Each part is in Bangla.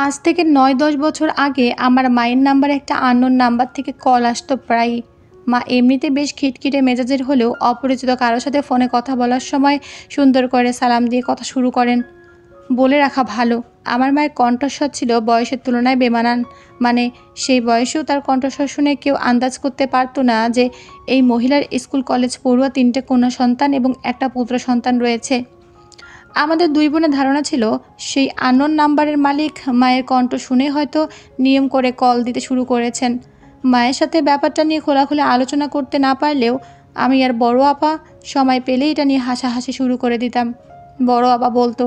আজ থেকে ৯-১০ বছর আগে আমার মায়ের নাম্বারে একটা আননোন নাম্বার থেকে কল আসতো প্রায়ই। মা এমনিতে বেশ খিটখিটে মেজাজের হলেও অপরিচিত কারো সাথে ফোনে কথা বলার সময় সুন্দর করে সালাম দিয়ে কথা শুরু করেন। বলে রাখা ভালো, আমার মায়ের কণ্ঠস্বর ছিল বয়সের তুলনায় বেমানান। মানে সেই বয়সেও তার কণ্ঠস্বর শুনে কেউ আন্দাজ করতে পারতো না যে এই মহিলার স্কুল কলেজ পড়ুয়া ৩টে কন্যা সন্তান এবং একটা পুত্র সন্তান রয়েছে। আমাদের দুই বোনের ধারণা ছিল সেই আননোন নাম্বারের মালিক মায়ের কণ্ঠ শুনে হয়তো নিয়ম করে কল দিতে শুরু করেছেন। মায়ের সাথে ব্যাপারটা নিয়ে খোলাখুলি আলোচনা করতে না পারলেও আমি আর বড় আপা সময় পেলেই এটা নিয়ে হাসাহাসি শুরু করে দিতাম। বড় আপা বলতো,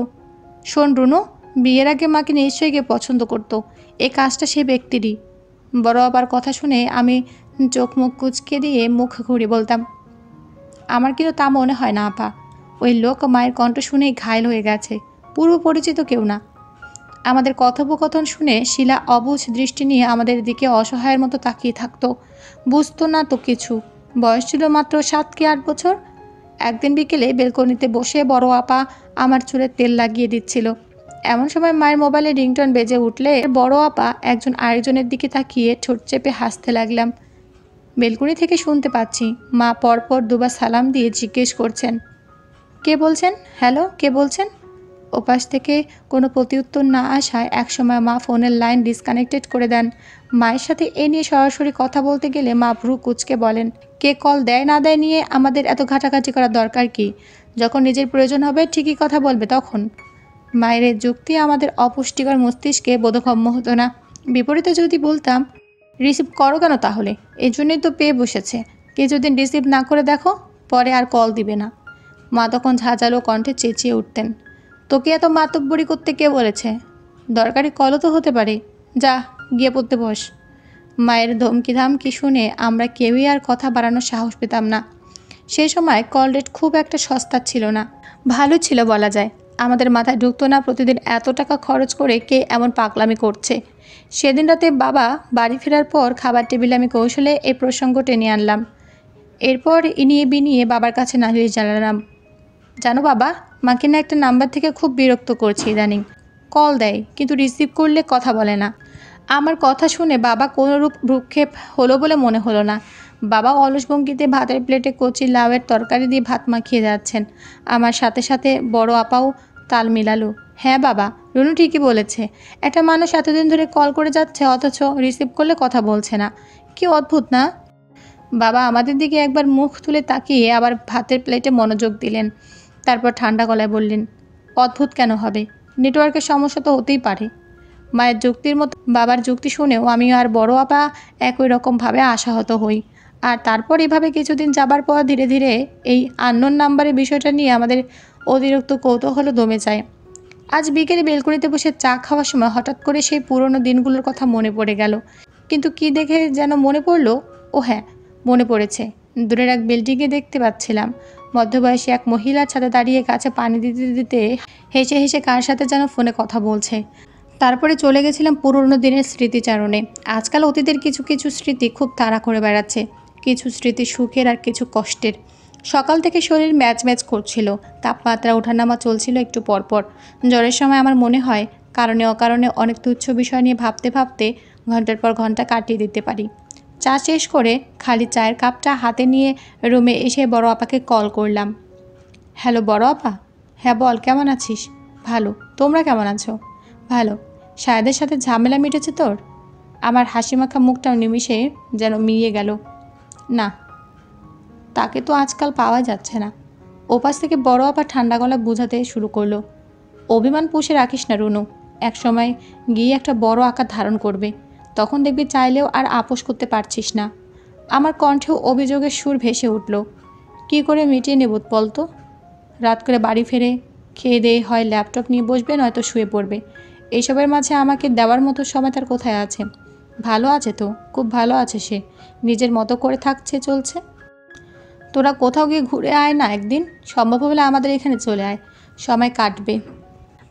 শোন রুনু, বিয়ের আগে মাকে নিশ্চয়ই কেউ পছন্দ করতো, এই কাজটা সে ব্যক্তিরই। বড় আপার কথা শুনে আমি চোখ মুখ কুঁচকে দিয়ে মুখ ঘুরিয়ে বলতাম, আমার কিন্তু তা মনে হয় না আপা। ওই লোক মায়ের কণ্ঠ শুনেই ঘায়েল হয়ে গেছে, পূর্ব পরিচিত কেউ না। আমাদের কথোপকথন শুনে শিলা অবুঝ দৃষ্টি নিয়ে আমাদের দিকে অসহায়ের মতো তাকিয়ে থাকতো। বুঝতো না তো কিছু, বয়স ছিল মাত্র ৭ কি ৮ বছর। একদিন বিকেলে বেলকনিতে বসে বড় আপা আমার চুলে তেল লাগিয়ে দিচ্ছিল। এমন সময় মায়ের মোবাইলে রিংটোন বেজে উঠলে বড় আপা একজন আরেকজনের দিকে তাকিয়ে ঠোঁট চেপে হাসতে লাগলাম। বেলকনি থেকে শুনতে পাচ্ছি মা পরপর দুবার সালাম দিয়ে জিজ্ঞেস করছেন, কে বলছেন? হ্যালো, কে বলছেন? ওপাশ থেকে কোনো প্রতিউত্তর না আসায় একসময় মা ফোনের লাইন ডিসকানেক্টেড করে দেন। মায়ের সাথে এ নিয়ে সরাসরি কথা বলতে গেলে মা ভ্রু কুঁচকে বলেন, কে কল দেয় না দেয় নিয়ে আমাদের এত ঘাটাঘাটি করার দরকার কি? যখন নিজের প্রয়োজন হবে ঠিকই কথা বলবে তখন। মায়ের এই যুক্তি আমাদের অপুষ্টিকর মস্তিষ্কে বোধগম্য হতো না। বিপরীতে যদি বলতাম, রিসিভ করো কেন তাহলে? এই জন্যই তো পেয়ে বসেছে, কিছুদিন রিসিভ না করে দেখো, পরে আর কল দিবে না। মা তখন ঝাঁঝালো কণ্ঠে চেঁচিয়ে উঠতেন, তোকে এত মাতব্বরি করতে কে বলেছে? দরকারি কলও তো হতে পারে, যা গিয়ে পড়তে বস। মায়ের ধমকি ধামকি শুনে আমরা কেউই আর কথা বাড়ানোর সাহস পেতাম না। সেই সময় কল রেট খুব একটা সস্তা ছিল না, ভালো ছিল বলা যায়। আমাদের মাথায় ঢুকতো না প্রতিদিন এত টাকা খরচ করে কে এমন পাগলামি করছে। সেদিন রাতে বাবা বাড়ি ফেরার পর খাবার টেবিলে আমি কৌশলে এই প্রসঙ্গ টেনে আনলাম। এরপর ইনিয়ে বিনিয়ে বাবার কাছে নালিশ জানালাম, জানো বাবা, মাকে না একটা নাম্বার থেকে খুব বিরক্ত করছে ইদানিং। কল দেয় কিন্তু রিসিভ করলে কথা বলে না। আমার কথা শুনে বাবা কোনোরূপ ভ্রুক্ষেপ হলো বলে মনে হলো না। বাবা অলস ভঙ্গিতে ভাতের প্লেটে কচি লাউয়ের তরকারি দিয়ে ভাত মাখিয়ে যাচ্ছেন। আমার সাথে সাথে বড় আপাও তাল মিলালো, হ্যাঁ বাবা, রুনু ঠিকই বলেছে। একটা মানুষ এতদিন ধরে কল করে যাচ্ছে অথচ রিসিভ করলে কথা বলছে না। কি অদ্ভুত না? বাবা আমাদের দিকে একবার মুখ তুলে তাকিয়ে আবার ভাতের প্লেটে মনোযোগ দিলেন। তারপর ঠান্ডা গলায় বললেন, অদ্ভুত কেন হবে? নেটওয়ার্কের সমস্যা তো হতেই পারে। মায়ের যুক্তির মতো বাবার যুক্তি শুনেও আমি আর বড় আপা একই রকমভাবে আশাহত হই। আর তারপর এভাবে কিছুদিন যাবার পর ধীরে ধীরে এই আননোন নাম্বারের বিষয়টা নিয়ে আমাদের অতিরিক্ত কৌতূহল দমে যায়। আজ বিকেলে বেলকনিতে বসে চা খাওয়ার সময় হঠাৎ করে সেই পুরনো দিনগুলোর কথা মনে পড়ে গেল। কিন্তু কি দেখে যেন মনে পড়লো, ও হ্যাঁ, মনে পড়েছে। দূরের এক বিল্ডিংয়ে দেখতে পাচ্ছিলাম মধ্যবয়সী এক মহিলার ছাদে দাঁড়িয়ে গাছে পানি দিতে দিতে হেসে হেসে কার সাথে যেন ফোনে কথা বলছে। তারপরে চলে গেছিলাম পুরনো দিনের স্মৃতিচারণে। আজকাল অতীতের কিছু কিছু স্মৃতি খুব তাড়া করে বেড়াচ্ছে, কিছু স্মৃতি সুখের আর কিছু কষ্টের। সকাল থেকে শরীর ম্যাচ ম্যাচ করছিল, তাপমাত্রা ওঠানামা চলছিল একটু পরপর। জ্বরের সময় আমার মনে হয় কারণে অকারণে অনেক তুচ্ছ বিষয় নিয়ে ভাবতে ভাবতে ঘন্টার পর ঘন্টা কাটিয়ে দিতে পারি। চা শেষ করে খালি চায়ের কাপটা হাতে নিয়ে রুমে এসে বড় আপাকে কল করলাম। হ্যালো বড় আপা। হ্যাঁ বল, কেমন আছিস? ভালো, তোমরা কেমন আছো? ভালো। সায়েদের সাথে ঝামেলা মিটেছে তোর? আমার হাসিমাখা মুখটাও নিমিষে যেন মিলিয়ে গেল। না, তাকে তো আজকাল পাওয়া যাচ্ছে না। ওপাশ থেকে বড় আপা ঠান্ডা গলা বোঝাতে শুরু করলো, অভিমান পুষে রাখিস না রুনু, এক সময় গিয়ে একটা বড় আকার ধারণ করবে, তখন দেখবি চাইলেও আর আপোষ করতে পারছিস না। আমার কণ্ঠেও অভিযোগের সুর ভেসে উঠল। কী করে মিটিয়ে নেব বলতো? রাত করে বাড়ি ফিরে খেয়ে দিয়ে হয় ল্যাপটপ নিয়ে বসবে নয়তো শুয়ে পড়বে। এইসবের মাঝে আমাকে দেওয়ার মতো সময় তার কোথায় আছে? ভালো আছে তো, খুব ভালো আছে সে, নিজের মতো করে থাকছে, চলছে। তোরা কোথাও গিয়ে ঘুরে আয় না একদিন, সম্ভব হলে আমাদের এখানে চলে আয়, সময় কাটবে।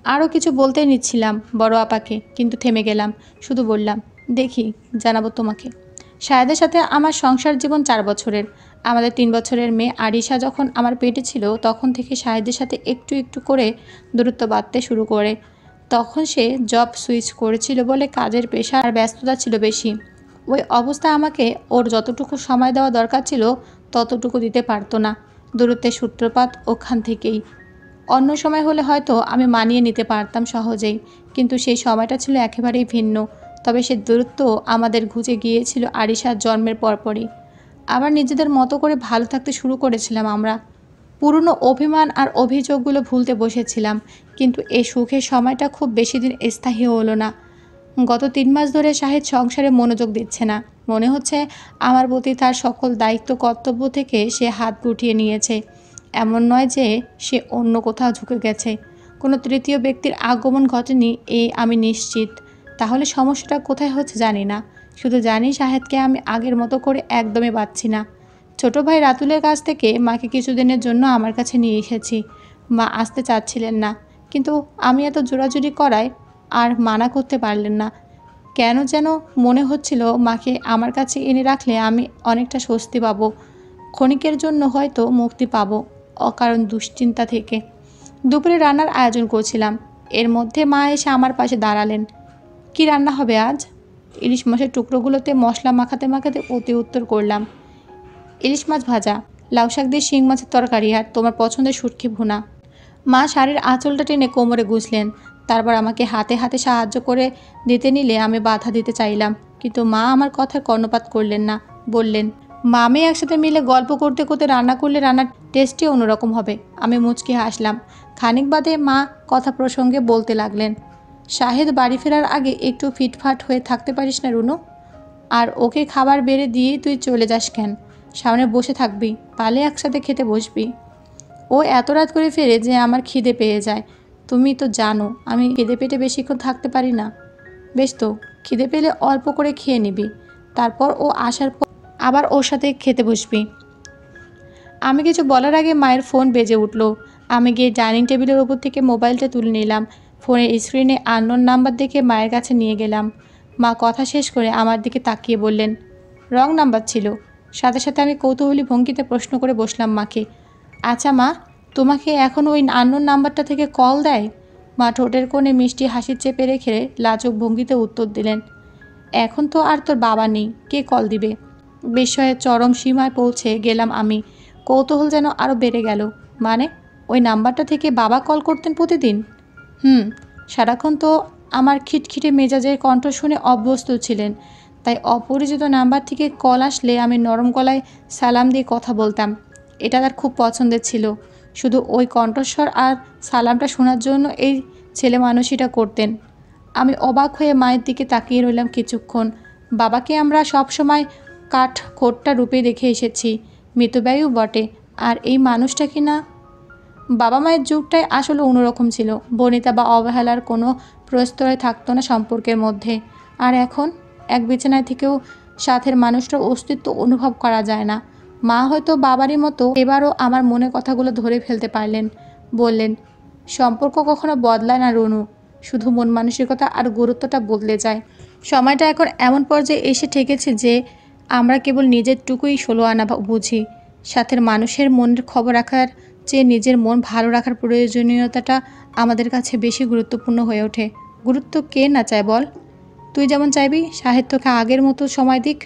আরও কিছু বলতেই নিচ্ছিলাম বড় আপাকে, কিন্তু থেমে গেলাম। শুধু বললাম, দেখি, জানাবো তোমাকে। সায়েদের সাথে আমার সংসার জীবন 4 বছরের। আমাদের 3 বছরের মেয়ে আরিশা যখন আমার পেটে ছিল তখন থেকে সায়েদের সাথে একটু একটু করে দূরত্ব বাড়তে শুরু করে। তখন সে জব সুইচ করেছিল বলে কাজের পেশার আর ব্যস্ততা ছিল বেশি। ওই অবস্থায় আমাকে ওর যতটুকু সময় দেওয়া দরকার ছিল ততটুকু দিতে পারতো না। দূরত্বের সূত্রপাত ওখান থেকেই। অন্য সময় হলে হয়তো আমি মানিয়ে নিতে পারতাম সহজেই, কিন্তু সেই সময়টা ছিল একেবারেই ভিন্ন। তবে সে দূরত্ব আমাদের ঘুচে গিয়েছিল আরিশার জন্মের পরপরই। আবার নিজেদের মতো করে ভালো থাকতে শুরু করেছিলাম আমরা। পুরনো অভিমান আর অভিযোগগুলো ভুলতে বসেছিলাম, কিন্তু এই সুখের সময়টা খুব বেশি দিন স্থায়ী হলো না। গত 3 মাস ধরে শাহিদ সংসারে মনোযোগ দিচ্ছে না। মনে হচ্ছে আমার প্রতি তার সকল দায়িত্ব কর্তব্য থেকে সে হাত গুটিয়ে নিয়েছে। এমন নয় যে সে অন্য কোথাও ঝুঁকে গেছে। কোনো তৃতীয় ব্যক্তির আগমন ঘটেনি এই আমি নিশ্চিত। তাহলে সমস্যাটা কোথায় হচ্ছে জানি না, শুধু জানি শাহেদকে আমি আগের মতো করে একদমই পাচ্ছি না। ছোট ভাই রাতুলের কাছ থেকে মাকে কিছুদিনের জন্য আমার কাছে নিয়ে এসেছি। মা আসতে চাচ্ছিলেন না, কিন্তু আমি এত জোরাজুরি করায় আর মানা করতে পারলেন না। কেন যেন মনে হচ্ছিল মাকে আমার কাছে এনে রাখলে আমি অনেকটা স্বস্তি পাবো, ক্ষণিকের জন্য হয়তো মুক্তি পাবো অকারণ দুশ্চিন্তা থেকে। দুপুরে রান্নার আয়োজন করছিলাম, এর মধ্যে মা এসে আমার পাশে দাঁড়ালেন। কি রান্না হবে আজ? ইলিশ মাছের টুকরোগুলোতে মশলা মাখাতে মাখাতে অতি উত্তর করলাম, ইলিশ মাছ ভাজা, লাউ শাক দিয়ে শিং মাছের তরকারি, আর তোমার পছন্দের শুটকি ভুনা। মা শাড়ির আঁচলটা টেনে কোমরে গুছলেন, তারপর আমাকে হাতে হাতে সাহায্য করে দিতে নিলে আমি বাধা দিতে চাইলাম, কিন্তু মা আমার কথায় কর্ণপাত করলেন না। বললেন, মা মেয়ে একসাথে মিলে গল্প করতে করতে রান্না করলে রান্নার টেস্টই অন্যরকম হবে। আমি মুচকি হাসলাম। খানিক বাদে মা কথা প্রসঙ্গে বলতে লাগলেন, শাহেদ বাড়ি ফেরার আগে একটু ফিটফাট হয়ে থাকতে পারিস না রুনু? আর ওকে খাবার বেড়ে দিয়ে তুই চলে যাস কেন? সামনে বসে থাকবি, পালে একসাথে খেতে বসবি। ও এত রাত করে ফেরে যে আমার খিদে পেয়ে যায়। তুমি তো জানো আমি খিদে পেটে বেশিক্ষণ থাকতে পারি না। বেশ তো, খিদে পেলে অল্প করে খেয়ে নিবি, তারপর ও আসার পর আবার ওর সাথে খেতে বসবি। আমি কিছু বলার আগে মায়ের ফোন বেজে উঠল। আমি গিয়ে ডাইনিং টেবিলের ওপর থেকে মোবাইলটা তুলে নিলাম। ফোনের স্ক্রিনে আননোন নাম্বার দেখে মায়ের কাছে নিয়ে গেলাম। মা কথা শেষ করে আমার দিকে তাকিয়ে বললেন, রং নাম্বার ছিল। সাথে সাথে আমি কৌতূহলী ভঙ্গিতে প্রশ্ন করে বসলাম মাকে, আচ্ছা মা, তোমাকে এখন ওই আননোন নাম্বারটা থেকে কল দেয়? মা ঠোঁটের কোণে মিষ্টি হাসি চেপে রেখে লাজুক ভঙ্গিতে উত্তর দিলেন, এখন তো আর তোর বাবা নেই, কে কল দিবে? বিস্ময়ের চরম সীমায় পৌঁছে গেলাম আমি। কৌতূহল যেন আরও বেড়ে গেল। মানে ওই নাম্বারটা থেকে বাবা কল করতেন প্রতিদিন? সারাক্ষণ তো আমার খিটখিটে মেজাজের কণ্ঠ শুনে অভ্যস্ত ছিলেন, তাই অপরিচিত নাম্বার থেকে কল আসলে আমি নরম গলায় সালাম দিয়ে কথা বলতাম। এটা তার খুব পছন্দের ছিল। শুধু ওই কণ্ঠস্বর আর সালামটা শোনার জন্য এই ছেলে মানুষইটা করতেন। আমি অবাক হয়ে মায়ের দিকে তাকিয়ে রইলাম কিছুক্ষণ। বাবাকে আমরা সবসময় কাঠ খোট্টা রূপে দেখে এসেছি, মিতব্যয়ও বটে, আর এই মানুষটা কি না। বাবা মায়ের যুগটাই আসলে অন্যরকম ছিল। বনিতা বা অবহেলার কোনো প্রস্তরে থাকতো না সম্পর্কের মধ্যে। আর এখন এক বিছানায় থেকেও সাথের মানুষটার অস্তিত্ব অনুভব করা যায় না। মা হয়তো বাবারই মতো এবারও আমার মনের কথাগুলো ধরে ফেলতে পারলেন। বললেন, সম্পর্ক কখনো বদলায় না রনু, শুধু মন মানসিকতা আর গুরুত্বটা বদলে যায়। সময়টা এখন এমন পর্যায়ে এসে ঠেকেছে যে আমরা কেবল নিজেরটুকুই ষোলো আনা বুঝি। সাথের মানুষের মনের খবর রাখার চেয়ে নিজের মন ভালো রাখার প্রয়োজনীয়তাটা আমাদের কাছে বেশি গুরুত্বপূর্ণ হয়ে ওঠে। গুরুত্ব কে না চায় বল? তুই যেমন চাইবি শাহেদ তোকে আগের মতো সময় দিক,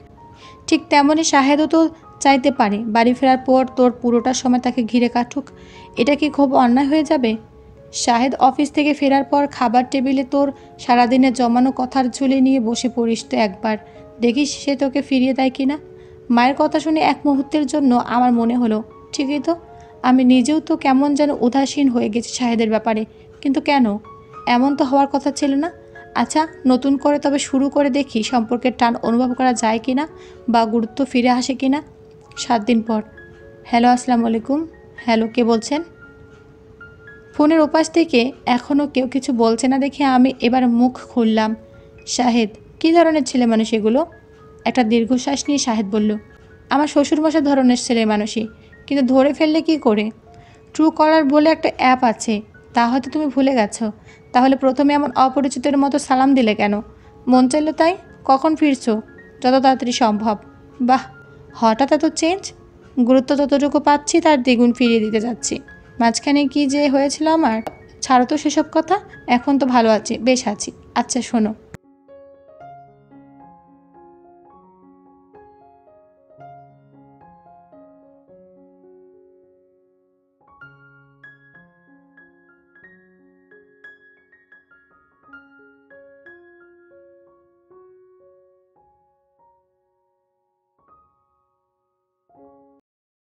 ঠিক তেমনই শাহেদও তো চাইতে পারে বাড়ি ফেরার পর তোর পুরোটা সময় তাকে ঘিরে কাটুক। এটা কি খুব অন্যায় হয়ে যাবে? শাহেদ অফিস থেকে ফেরার পর খাবার টেবিলে তোর সারাদিনের জমানো কথার ঝুলি নিয়ে বসে পড়িস তো একবার, দেখিস সে তোকে ফিরিয়ে দেয় কি না। মায়ের কথা শুনে এক মুহূর্তের জন্য আমার মনে হলো, ঠিকই তো, আমি নিজেও তো কেমন যেন উদাসীন হয়ে গেছি শাহেদের ব্যাপারে। কিন্তু কেন? এমন তো হওয়ার কথা ছিল না। আচ্ছা, নতুন করে তবে শুরু করে দেখি সম্পর্কের টান অনুভব করা যায় কি না, বা গুরুত্ব ফিরে আসে কি না। 7 দিন পর। হ্যালো, আসসালামু আলাইকুম। হ্যালো, কে বলছেন? ফোনের ওপাশ থেকে এখনও কেউ কিছু বলছে না দেখে আমি এবার মুখ খুললাম। শাহেদ, কী ধরনের ছেলে মানুষ এগুলো? একটা দীর্ঘশ্বাস নিয়ে শাহেদ বলল, আমার শ্বশুরমশাই ধরনের ছেলে মানুষই, কিন্তু ধরে ফেললে কি করে? ট্রু কলার বলে একটা অ্যাপ আছে, তা হয়তো তুমি ভুলে গেছো। তাহলে প্রথমে এমন অপরিচিতের মতো সালাম দিলে কেন? মন চাইল তাই? কখন ফিরছো? যত তাড়াতাড়ি সম্ভব। বাহ, হঠাৎ এত চেঞ্জ! গুরুত্ব ততটুকু পাচ্ছি তার দ্বিগুণ ফিরিয়ে দিতে যাচ্ছি। মাঝখানে কি যে হয়েছিল আমার ছাড়ো তো সেসব কথা। এখন তো ভালো আছি, বেশ আছি। আচ্ছা শোনো,